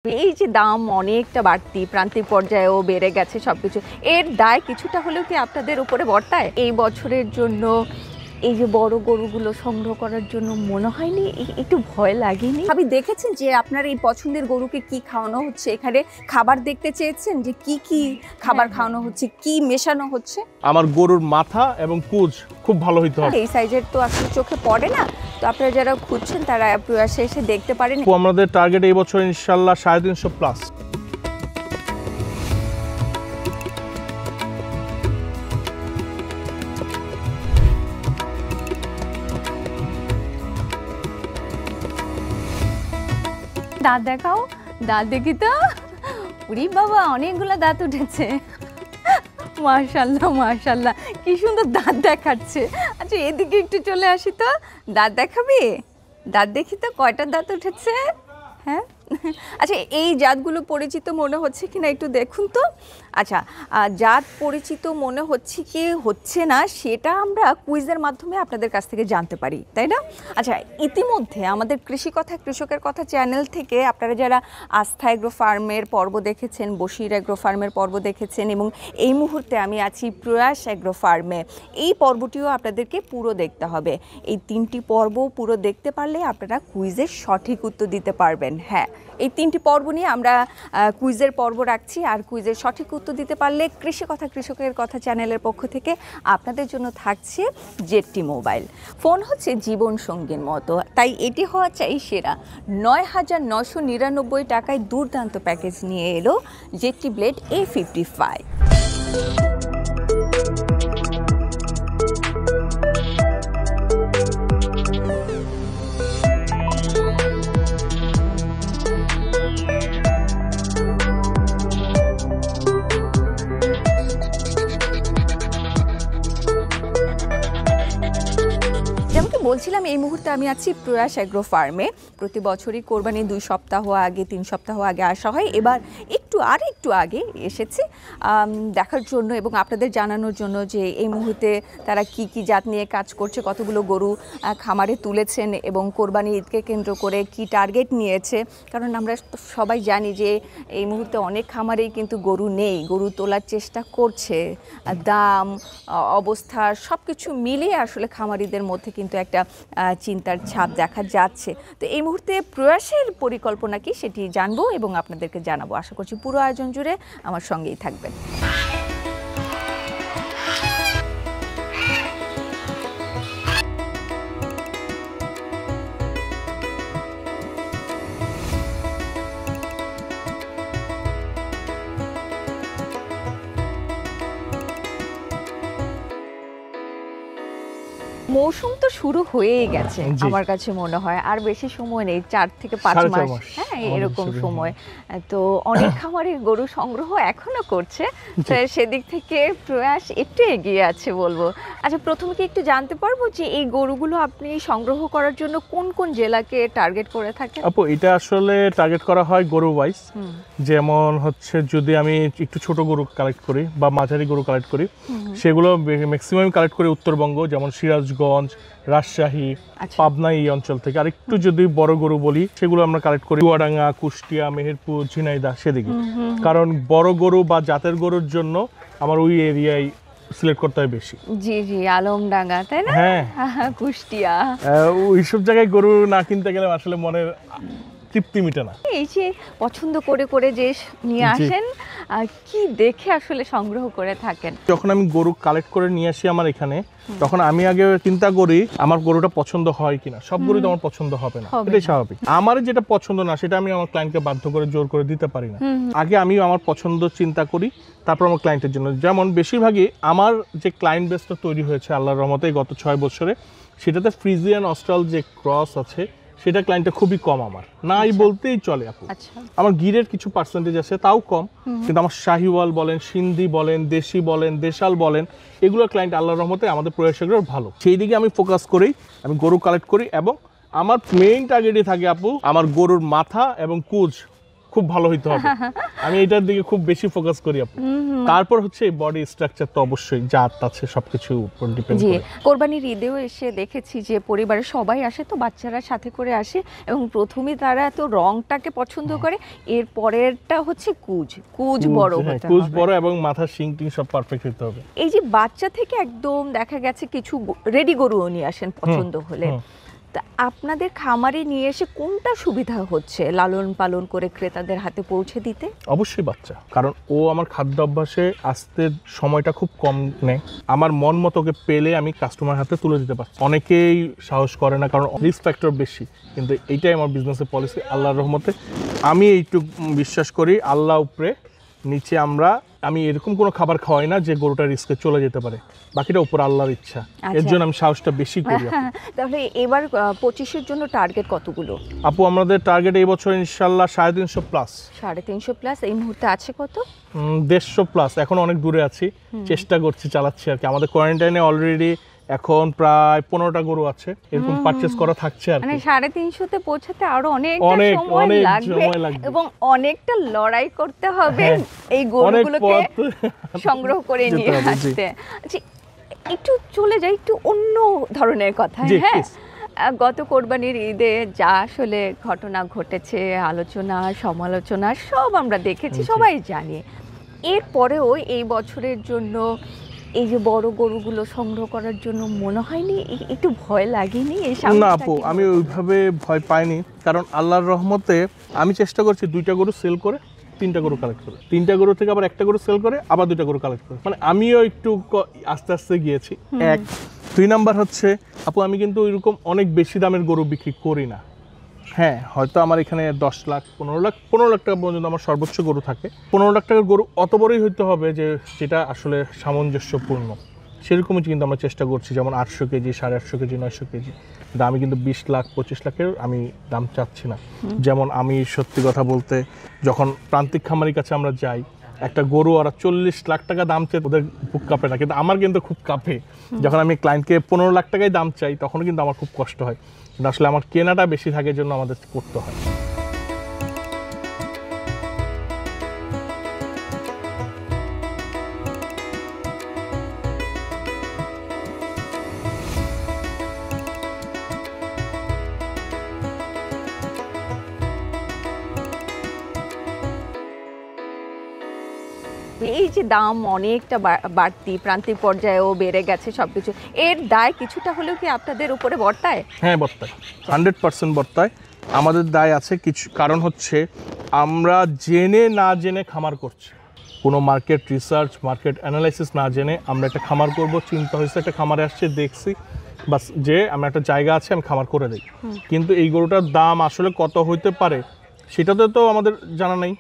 এই যে দাম অনেকটা বাড়তি, প্রান্তিক পর্যায়েও বেড়ে গেছে সবকিছু, এর দায় কিছুটা হলেও কি আপনাদের উপরে বর্তায়? এই বছরের জন্য এই যে বড় গরুগুলো সংগ্রহ করার জন্য মনে হয়নি একটু ভয় লাগেনি? আপনি দেখেছেন যে আপনার এই পছন্দের গরুকে কি খাওয়ানো হচ্ছে? এখানে খাবার দেখতে চেয়েছেন যে কি কি খাবার খাওয়ানো হচ্ছে, কি মেশানো হচ্ছে? আমার গরুর মাথা এবং কুজ খুব ভালো হইতে হবে। এই সাইজের তো আসলে চোখে পড়ে না, তো আপনারা যারা খুঁজছেন তারা প্রয়াসে এসে দেখতে পারেন। আমাদের টার্গেট এই বছর ইনশাল্লাহ 350 প্লাস। দাঁত দেখাও, দাঁত দেখি তো। উরি বাবা, অনেকগুলো দাঁত উঠেছে। মাশাআল্লাহ মাশাআল্লাহ, কি সুন্দর দাঁত দেখাচ্ছে। আচ্ছা এদিকে একটু চলে আসি তো, দাঁত দেখাবি? দাঁত দেখি তো কয়টা দাঁত উঠেছে। হ্যাঁ আচ্ছা, এই জাতগুলো পরিচিত মনে হচ্ছে কিনা একটু দেখুন তো। আচ্ছা, জাত পরিচিত মনে হচ্ছে কি হচ্ছে না সেটা আমরা কুইজের মাধ্যমে আপনাদের কাছ থেকে জানতে পারি, তাই না? আচ্ছা, ইতিমধ্যে আমাদের কৃষি কথা কৃষকের কথা চ্যানেল থেকে আপনারা যারা আস্থা এগ্রো ফার্মের পর্ব দেখেছেন, বশির এগ্রো ফার্মের পর্ব দেখেছেন, এবং এই মুহূর্তে আমি আছি প্রয়াস এগ্রো ফার্মে, এই পর্বটিও আপনাদেরকে পুরো দেখতে হবে। এই 3টি পর্ব পুরো দেখতে পারলে আপনারা কুইজের সঠিক উত্তর দিতে পারবেন। হ্যাঁ, এই 3টি পর্ব নিয়ে আমরা কুইজের পর্ব রাখছি, আর কুইজের সঠিক উত্তর দিতে পারলে কৃষি কথা কৃষকের কথা চ্যানেলের পক্ষ থেকে আপনাদের জন্য থাকছে জেটটি মোবাইল। ফোন হচ্ছে জীবন সঙ্গীর মতো, তাই এটি হওয়া চাই সেরা। ৯,৯৯৯ টাকায় দুর্দান্ত প্যাকেজ নিয়ে এলো জেটটি ব্লেড A55। বলছিলাম এই মুহূর্তে আমি আছি প্রয়াস এগ্রো ফার্মে। প্রতি বছরই কোরবানি 2 সপ্তাহ আগে 3 সপ্তাহ আগে আসা হয়, এবার একটু আগে এসেছি দেখার জন্য এবং আপনাদের জানানোর জন্য যে এই মুহূর্তে তারা কি কি জাত নিয়ে কাজ করছে, কতগুলো গরু খামারে তুলেছেন এবং কোরবানি ঈদকে কেন্দ্র করে কি টার্গেট নিয়েছে। কারণ আমরা সবাই জানি যে এই মুহূর্তে অনেক খামারেই কিন্তু গরু নেই, গরু তোলার চেষ্টা করছে। দাম, অবস্থা সব কিছু মিলিয়ে আসলে খামারিদের মধ্যে কিন্তু একটা চিন্তার ছাপ দেখা যাচ্ছে। তো এই মুহূর্তে প্রয়াসের পরিকল্পনা কি সেটি জানবো এবং আপনাদেরকে জানাবো। আশা করছি পুরো আয়োজন জুড়ে আমার সঙ্গেই থাকবেন। মৌসুম তো শুরু হয়েই গেছে আমার কাছে মনে হয়, আর বেশি সময় নেই, 4 থেকে 5 মাস, হ্যাঁ এরকম সময়। তো অনেক খামারে গরু সংগ্রহ এখনো করছে, তো সেদিক থেকে প্রয়াস একটু এগিয়ে আছে বলবো। আচ্ছা, প্রথমে কি একটু জানতে পারবো যে এই গরুগুলো আপনি সংগ্রহ করার জন্য কোন কোন জেলাকে টার্গেট করে থাকেন? আপু, এটা আসলে টার্গেট করা হয় গরু ওয়াইজ। যেমন হচ্ছে যদি আমি একটু ছোট গরু কালেক্ট করি বা মাঝারি গরু কালেক্ট করি, সেগুলো ম্যাক্সিমাম কালেক্ট করি উত্তরবঙ্গ, যেমন সিরাজগঞ্জ, রাজশাহী, পাবনা এই অঞ্চল থেকে। আর একটু যদি বড় গরু বলি, সেগুলো আমরা কালেক্ট করি চুয়াডাঙ্গা, কুষ্টিয়া, মেহেরপুর, ঝিনাইদহ সেদিকে। কারণ বড় গরু বা জাতের গরুর জন্য আমার ওই এরিয়ায় সিলেক্ট করতে হয় বেশি। জি জি, আলমডাঙ্গা, তাই না? হ্যাঁ, কুষ্টিয়া, ওইসব জায়গায় গরু না কিনতে গেলে আসলে মনের তৃপ্তি মিটে না। এই যে পছন্দ করে করে যে নিয়ে আসেন, কি দেখে আসলে সংগ্রহ করে থাকেন? যখন আমি গরু কালেক্ট করে নিয়ে আসি আমার এখানে, তখন আমি আগে চিন্তা করি আমার গরুটা পছন্দ হয় কিনা। সব গরু তো আমার পছন্দ হবে না, এটাই স্বাভাবিক। আমার যেটা পছন্দ না সেটা আমি আমার ক্লায়েন্টকে বাধ্য করে জোর করে দিতে পারি না। আগে আমি আমার পছন্দ চিন্তা করি, তারপর আমার ক্লায়েন্টের জন্য। যেমন বেশিরভাগই আমার যে ক্লায়েন্ট বেসটা তৈরি হয়েছে আল্লাহর রহমতে গত 6 বছরে, সেটাতে ফ্রিজিয়ান অস্ট্রাল যে ক্রস আছে সেটা ক্লায়েন্টটা খুবই কম, আমার নাই বলতেই চলে আপু। আমার গিরের কিছু পার্সেন্টেজ আছে, তাও কম, কিন্তু আমার শাহিওয়াল বলেন, সিন্ধি বলেন, দেশি বলেন, দেশাল বলেন, এগুলো ক্লায়েন্ট আল্লাহর রহমতে আমাদের প্রয়াসের ভালো। সেই দিকে আমি ফোকাস করেই আমি গরু কালেক্ট করি, এবং আমার মেইন টার্গেটই থাকে আপু আমার গরুর মাথা এবং কুজ খুব ভালো হইতে হবে, আমি এটার দিকে খুব বেশি ফোকাস করি আপু। তারপর হচ্ছে বডি স্ট্রাকচার তো অবশ্যই জাত আছে, সবকিছু উপর ডিপেন্ড জি, করে। কোরবানির ঈদেও এসে দেখেছি যে পরিবারের সবাই আসে, তো বাচ্চারা সাথে করে আসে এবং প্রথমে তারা তো রংটাকে পছন্দ করে, এর পরেরটা হচ্ছে কুজ বড় হ্যাঁ, হতে কুচ হবে। বড় এবং মাথার শিং টিং সব পারফেক্ট হতে হবে। এই যে বাচ্চা থেকে একদম দেখা গেছে কিছু রেডি গরুও নিয়ে আসেন পছন্দ হলে, তা আপনাদের খামারে নিয়ে এসে কোনটা সুবিধা হচ্ছে লালন পালন করে ক্রেতাদের হাতে পৌঁছে দিতে? অবশ্যই বাচ্চা, কারণ ও আমার খাদ্য অভ্যাসে আসতে সময়টা খুব কম নেয়। আমার মন মতোকে পেলে আমি কাস্টমার হাতে তুলে দিতে পারছি। অনেকেই সাহস করে না কারণ রিস্ক ফ্যাক্টর বেশি, কিন্তু এইটাই আমার বিজনেসের পলিসি। আল্লাহর রহমতে আমি এইটুকু বিশ্বাস করি আল্লাহ উপরে নিচে আমি এরকম কোনো খাবার খাওয়াই না যে গরুটা রিস্কে চলে যেতে পারে, বাকিটা উপর আল্লাহর ইচ্ছা। এর জন্য আমি সাহসটা বেশি করি। তাহলে এবার 25-এর জন্য টার্গেট কতগুলো? আপু আমাদের টার্গেট এই বছর ইনশাল্লাহ 350 প্লাস। 350 প্লাস। এই মুহূর্তে আছে কত? 150 প্লাস। এখন অনেক দূরে আছি, চেষ্টা করছি, চালাচ্ছি আর কি। আমাদের কোয়ারেন্টাইনে অলরেডি এখন প্রায় 15টা গরু আছে, এরকম পারচেজ করা থাকছে আর মানে কি। 350-তে পৌঁছাতে আরো অনেক সময় লাগবে এবং অনেকটা লড়াই করতে হবে এই গরুগুলোকে সংগ্রহ করে নিয়ে আসতে। আচ্ছা, একটু চলে যাই একটু অন্য ধরনের কথা। হ্যাঁ, গত কোরবানির ঈদে যা আসলে ঘটনা ঘটেছে, আলোচনা সমালোচনা সব আমরা দেখেছি, সবাই জানি। এরপরেও এই বছরের জন্য এই যে বড় গরুগুলো সংগ্রহ করার জন্য মনে হয়নি একটু ভয় লাগেনি? না আপু, আমি ওইভাবে ভয় পাইনি, কারণ আল্লাহর রহমতে আমি চেষ্টা করছি 2টা গরু সেল করে 3টা গরু কালেক্ট করে, 3টা গরু থেকে আবার 1টা গরু সেল করে আবার 2টা গরু কালেক্ট করে, মানে আমিও একটু আস্তে আস্তে গিয়েছি। 2 নাম্বার হচ্ছে আপু, আমি কিন্তু ওইরকম অনেক বেশি দামের গরু বিক্রি করি না। হ্যাঁ, হয়তো আমার এখানে 10 লাখ 15 লাখ টাকা পর্যন্ত আমার সর্বোচ্চ গরু থাকে। 15 লাখ টাকার গরু অত বড়ই হইতে হবে যে যেটা আসলে সামঞ্জস্যপূর্ণ, সেরকমই কিন্তু আমরা চেষ্টা করছি। যেমন 800 কেজি, 850 কেজি, 900 কেজি, কিন্তু আমি কিন্তু 20 লাখ 25 লাখের আমি দাম চাচ্ছি না। যেমন আমি সত্যি কথা বলতে, যখন প্রান্তিক খামারির কাছে আমরা যাই, একটা গরু ওরা 40 লাখ টাকা দাম চেয়ে ওদের বুক কাঁপে না, কিন্তু আমার কিন্তু খুব কাঁপে। যখন আমি ক্লায়েন্টকে 15 লাখ টাকায় দাম চাই, তখন কিন্তু আমার খুব কষ্ট হয়। কিন্তু আসলে আমার কেনাটা বেশি থাকে, জন্য আমাদের করতে হয়। এই যে দাম অনেকটা বাড়তি, প্রান্তিক পর্যায়েও বেড়ে গেছে সবকিছু, এর দায় কিছুটা হলেও কি আপনাদের উপরে বর্তায়? হ্যাঁ, বর্তায়, 100% বর্তায়। আমাদের দায় আছে কিছু, কারণ হচ্ছে আমরা জেনে না জেনে খামার করছি। কোনো মার্কেট রিসার্চ, মার্কেট অ্যানালাইসিস না জেনে আমরা একটা খামার করব, চিন্তা হয়েছে, একটা খামারে আসছে, দেখছি বাস যে আমরা একটা জায়গা আছে, আমি খামার করে দিই। কিন্তু এই গরুটার দাম আসলে কত হইতে পারে সেটাতে তো আমাদের জানা নেই।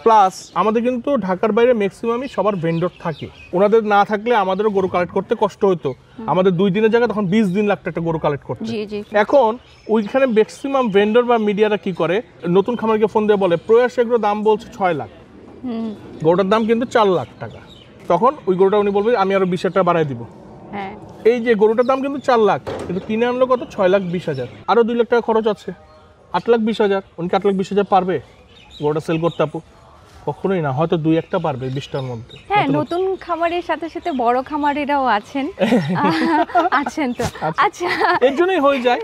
প্লাস আমাদের কিন্তু ঢাকার বাইরে ম্যাক্সিমামই সবার ভেন্ডর থাকে, ওনাদের না থাকলে আমাদেরও গরু কালেক্ট করতে কষ্ট হতো। আমাদের 2 দিনের জায়গায় তখন 20 দিন লাগতো একটা গরু কালেক্ট করতে। এখন ওইখানে ম্যাক্সিমাম ভেন্ডর বা মিডিয়ারা কি করে, নতুন খামারকে ফোন দিয়ে বলে প্রয়াস এগুলো দাম বলছে 6 লাখ, গরুটার দাম কিন্তু 4 লাখ টাকা। তখন ওই গরুটা উনি বলবে আমি আরো 20 টাকা বাড়াই দিব। এই যে গরুটার দাম কিন্তু 4 লাখ, কিন্তু কিনে আনলো কত? 6,20,000, আরো 2 লাখ টাকা খরচ আছে, 8,20,000। উনি 8,20,000 পারবে গরুটা সেল করতে? আপু কখনোই না, হয়তো 2-1টা পারবে 20টার মধ্যে। হ্যাঁ, নতুন খামারের সাথে সাথে বড় খামারিরাও আছেন তো। আচ্ছা, এর জন্যই হয়ে যায়,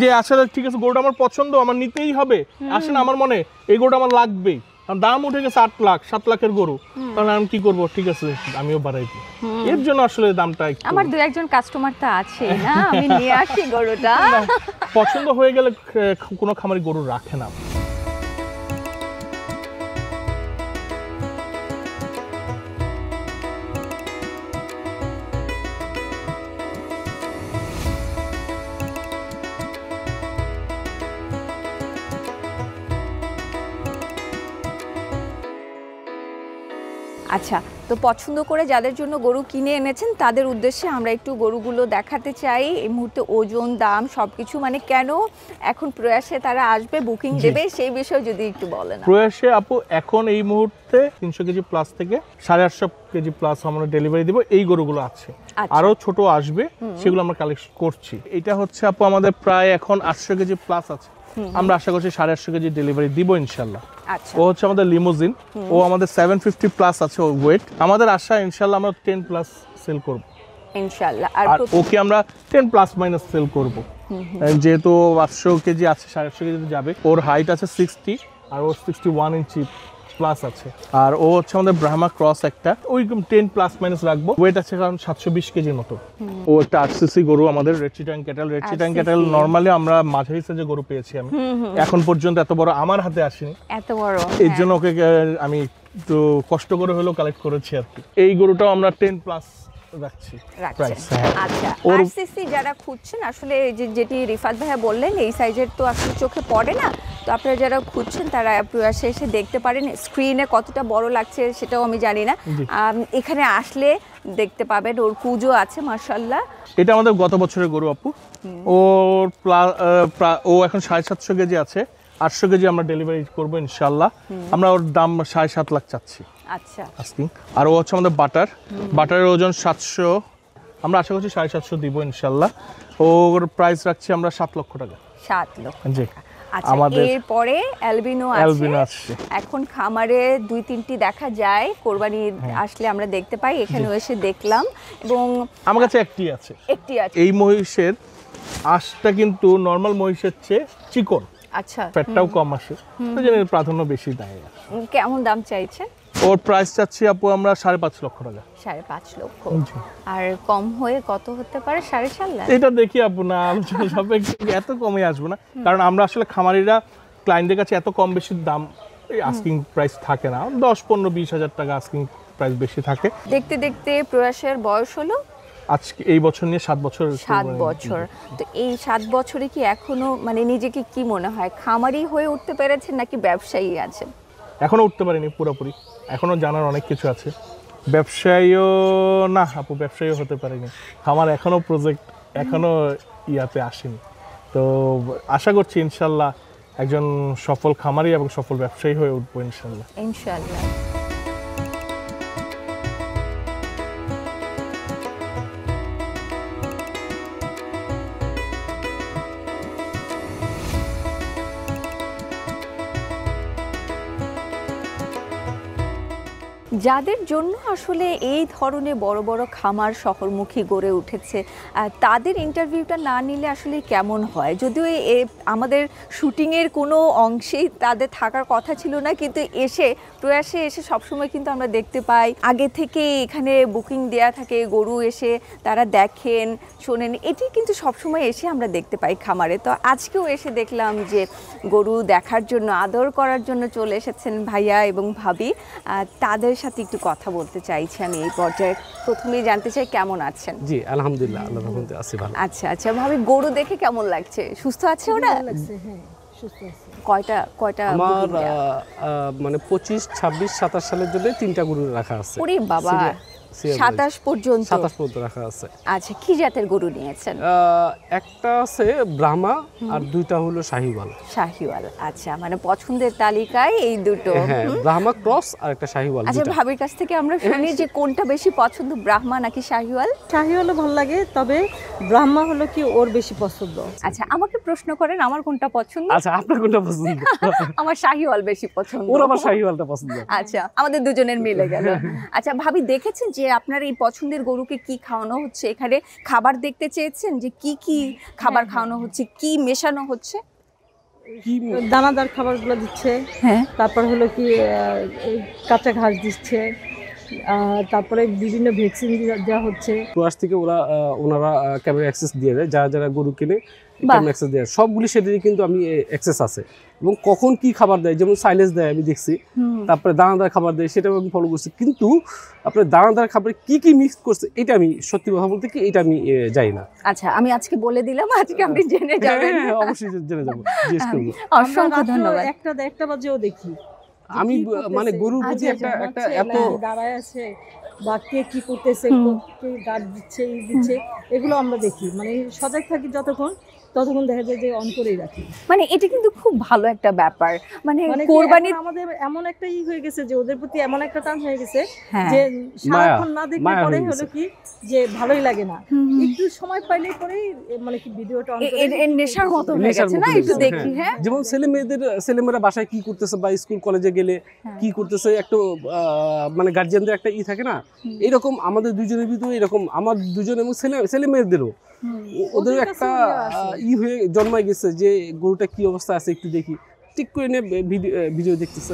যে আসলে ঠিক আছে গরুটা আমার পছন্দ, আমার নিতেই হবে। আসেন আমার মনে এই গরুটা আমার লাগবেই, দাম উঠে গেছে 8 লাখ 7 লাখের গরু, তাহলে আমি কি করবো? ঠিক আছে আমিও বাড়াই দিই। এর জন্য আসলে দামটা আমার 2-1জন কাস্টমার তো আছে না, আমি নিয়ে আসি গরুটা। পছন্দ হয়ে গেলে কোনো খামারি গরু রাখে না। আচ্ছা, তো পছন্দ করে যাদের জন্য গরু কিনে এনেছেন তাদের উদ্দেশ্যে আমরা একটু গরুগুলো দেখাতে চাই। এই মুহূর্তে ওজন, দাম সবকিছু, মানে কেন এখন প্রয়াসে তারা আসবে, বুকিং দেবে, সেই বিষয়ে যদি একটু বলেন। প্রয়াসে আপু এখন এই মুহূর্তে 300 কেজি প্লাস থেকে 850 কেজি প্লাস আমরা ডেলিভারি দিব। এই গরুগুলো আছে, আরো ছোট আসবে, সেগুলো আমরা কালেক্ট করছি। এটা হচ্ছে আপু আমাদের প্রায় এখন 800 কেজি প্লাস আছে। আমরা আশা করছি 850 কেজি ডেলিভারি দিব ইনশাল্লাহ। আচ্ছা ও হচ্ছে আমাদের লিমোজিন, ও আমাদের 750 প্লাস আছে ও ওয়েট। আমাদের আশা ইনশাল্লাহ আমরা 10 প্লাস সেল করব ইনশাআল্লাহ। আর ওকে আমরা 10 প্লাস মাইনাস সেল করব, যেহেতু 800 কেজি আছে, 850 কেজি যাবে। ওর হাইট আছে 60 আর ওর 61 ইঞ্চি প্লাস আছে। আর ও হচ্ছে আমাদের ব্রাহ্মা ক্রস একটা, ওই 10 প্লাস মাইনাস রাখবো। ওয়েট আছে কারণ 720 কেজির মতো। ও একটা আরসিসি গরু আমাদের, red Chittagong cattle. Red Chittagong cattle normally আমরা মাঝারি সাইজের গরু পেয়েছি আমি, এখন পর্যন্ত এত বড় আমার হাতে আসেনি, এত বড়। এর জন্য ওকে আমি একটু কষ্ট করে হলেও কালেক্ট করেছি আর কি। এই গরুটাও আমরা 10 প্লাস রাখছি প্রাইস। আচ্ছা, আরসিসি যারা খুঁজছেন আসলে যেটি রিফাত ভাইয়া বললেন এই সাইজের তো আসলে চোখে পড়ে না, তো আপনারা যারা খুঁজছেন তারা প্রয়াসে এসে দেখতে পারেন। স্ক্রিনে কতটা বড় লাগছে সেটাও আমি জানি না, এখানে আসলে দেখতে পাবেন। ওর কুজো আছে মাশাআল্লাহ। এটা আমাদের গত বছরের গরু আপু। ওর ও এখন 750 কেজি আছে, 800 কেজি আমরা ডেলিভারি করবো ইনশাল্লাহ। আমরা ওর দাম 7.5 লাখ চাচ্ছি। আচ্ছা আস্কিং। আর ও হচ্ছে আমাদের বাটারের ওজন 700, আমরা আশা করছি 750 দিব ইনশাল্লাহ। ওর প্রাইস রাখছি আমরা 7 লক্ষ টাকা। 7 লক্ষ জি। আচ্ছা, এরপরে অ্যালবিনো আছে। এখন খামারে 2-3টি দেখা যায়, কোরবানি আসলে আমরা দেখতে পাই, এখানে এসে দেখলাম। এবং আমার কাছে একটি আছে। এই মহিষের আঁশটা কিন্তু নরমাল মহিষের চেয়ে চিকন। আচ্ছা, ফ্যাটটাও কম আসে, ওই জন্য প্রাধান্য বেশি দেয়। কেমন দাম চাইছে? ওর প্রাইস চাচ্ছি আপু আমরা 5.5 লক্ষ টাকা। 5.5 লক্ষ। আর কম হয়ে কত হতে পারে? 4.5 লাখ। এটা দেখি আপু, না আলোচনা সাপেক্ষে এত কমে আসবে না, কারণ আমরা আসলে খামারিরা ক্লায়েন্টদের কাছে এত কম বেশি দাম আস্কিং প্রাইস থাকে না। 10, 15, 20 হাজার টাকা আস্কিং প্রাইস বেশি থাকে। দেখতে দেখতে প্রয়াসের বয়স হলো আজকে এই বছর নিয়ে 7 বছর। 7 বছর। তো এই 7 বছরে কি এখনো মানে নিজেকে কি মনে হয়, খামারি হয়ে উঠতে পেরেছেন নাকি ব্যবসায়ী আছেন? এখনো উঠতে পারিনি পুরোপুরি, এখনো জানার অনেক কিছু আছে। ব্যবসায়ীও না আপু, ব্যবসায়ীও হতে পারিনি। আমার এখনো প্রজেক্ট এখনো ইয়াতে আসেনি, তো আশা করছি ইনশাল্লাহ একজন সফল খামারি এবং সফল ব্যবসায়ী হয়ে উঠবো ইনশাল্লাহ। ইনশাল্লাহ। যাদের জন্য আসলে এই ধরনের বড় বড় খামার শহরমুখী গড়ে উঠেছে, তাদের ইন্টারভিউটা না নিলে আসলে কেমন হয়? যদিও আমাদের শুটিংয়ের কোনো অংশেই তাদের থাকার কথা ছিল না, কিন্তু প্রয়াসে এসে সবসময় কিন্তু আমরা দেখতে পাই আগে থেকে এখানে বুকিং দেয়া থাকে, গরু এসে তারা দেখেন শোনেন, এটি কিন্তু সবসময় এসে আমরা দেখতে পাই খামারে। তো আজকেও এসে দেখলাম যে গরু দেখার জন্য, আদর করার জন্য চলে এসেছেন ভাইয়া এবং ভাবি। তাদের সাথে একটু কথা বলতে চাইছি আমি এই পর্যায়ে। প্রথমেই জানতে চাই কেমন আছেন? জি আলহামদুলিল্লাহ, আল্লাহর রহমতে আছি ভালো। আচ্ছা আচ্ছা ভাবি, গরু দেখে কেমন লাগছে? সুস্থ আছে ওরা? হ্যাঁ সুস্থ আছে। কয়টা আমার মানে 25, 26, 27 সালের জন্য 3টা গরু রাখা আছে। ওরে বাবা, 27 পর্যন্ত? 27 পর্যন্ত রাখা আছে। আচ্ছা, কি জাতের গরু নিয়েছেন? একটা আছে ব্রাহ্মা আর 2টা হলো শাহিওয়াল। শাহিওয়াল, আচ্ছা, মানে পছন্দের তালিকায় এই দুটো। হ্যাঁ, ব্রাহ্মা ক্রস আর একটা শাহিওয়াল। আচ্ছা, ভাবির কাছ থেকে আমরা শুনি যে কোনটা বেশি পছন্দ, ব্রাহ্মা নাকি শাহিওয়াল? শাহিওয়ালও ভালো লাগে, তবে ব্রাহ্মা হলো কি ওর বেশি পছন্দ। আচ্ছা, আমাকে প্রশ্ন করেন আমার কোনটা পছন্দ। আচ্ছা, আপনার কোনটা পছন্দ? আমার শাহিওয়াল বেশি পছন্দ। ওর আমার শাহিওয়ালটা পছন্দ। আচ্ছা, আমাদের দুজনের মিলে গেল। আচ্ছা ভাবি, দেখেছেন যে আপনার এই পছন্দের গরুকে কি খাওয়ানো হচ্ছে? এখানে খাবার দেখতে চেয়েছেন যে কি কি খাবার খাওয়ানো হচ্ছে, কি মেশানো হচ্ছে? দানাদার খাবারগুলো দিচ্ছে, হ্যাঁ, তারপর হলো কি কাঁচা ঘাস দিচ্ছে, তারপরে বিভিন্ন ভ্যাকসিন দেওয়া হচ্ছে। প্রয়াস থেকে ওনারা ক্যামেরা অ্যাক্সেস দিয়ে দেয়, যারা যারা গরু কিনে ক্যামেরা অ্যাক্সেস দেয়। সবগুলি সেটারই কিন্তু আমি অ্যাক্সেস আছে, এবং কখন কি খাবার দেয়, যেমন সাইলেন্স দেয় আমি দেখছি, তারপরে দানাদার খাবার দেয় সেটাও আমি ফলো করছি। কিন্তু আপনার দানাদার খাবারে কি কি মিক্স করছে এটা আমি সত্যি কথা বলতে কি এটা আমি জানি না। আচ্ছা, আমি আজকে বলে দিলাম, আজকে আপনি জেনে যাবেন। হ্যাঁ, অবশ্যই জেনে যাবো, জিজ্ঞেস করবো। অসংখ্য ধন্যবাদ। একটা বাজেও দেখি আমি মানে গরুর প্রতি একটা এত দাঁড়ায় আছে বা কে কি করতেছে, কে গার্ড দিচ্ছে, দিচ্ছে, এগুলো আমরা দেখি, মানে সজাগ থাকি যতক্ষণ ততক্ষণ দেখা যায় যে অন করেই রাখি। মানে এটা কিন্তু খুব ভালো একটা ব্যাপার, মানে মানে কোরবানির আমাদের এমন একটা হয়ে গেছে যে ওদের প্রতি এমন একটা টান হয়ে গেছে হ্যাঁ। যে সারাক্ষণ না দেখলে মায়া পরে হয়ে হলো গেছে। কি যে ভালোই লাগে না, একটু সময় পাইলে পরেই মানে কি ভিডিওটা অন করে এর নেশার মতো হয়ে নেশার গেছে মতো না, হয়ে একটু গেছে, দেখি। হ্যাঁ যেমন ছেলেমেয়েরা বাসায় কি করতেছে বা স্কুল কলেজে গেলে কি করতেছে একটু মানে গার্জিয়ানদের একটা থাকে না, এরকম আমাদের দুজনের ভিতরে এরকম আমার দুজন এবং ছেলে মেয়েদেরও ওদের একটা হয়ে জন্মায় গেছে যে গরুটা কি অবস্থা আছে একটু দেখি, ঠিক করে নিয়ে ভিডিও দেখতেছে।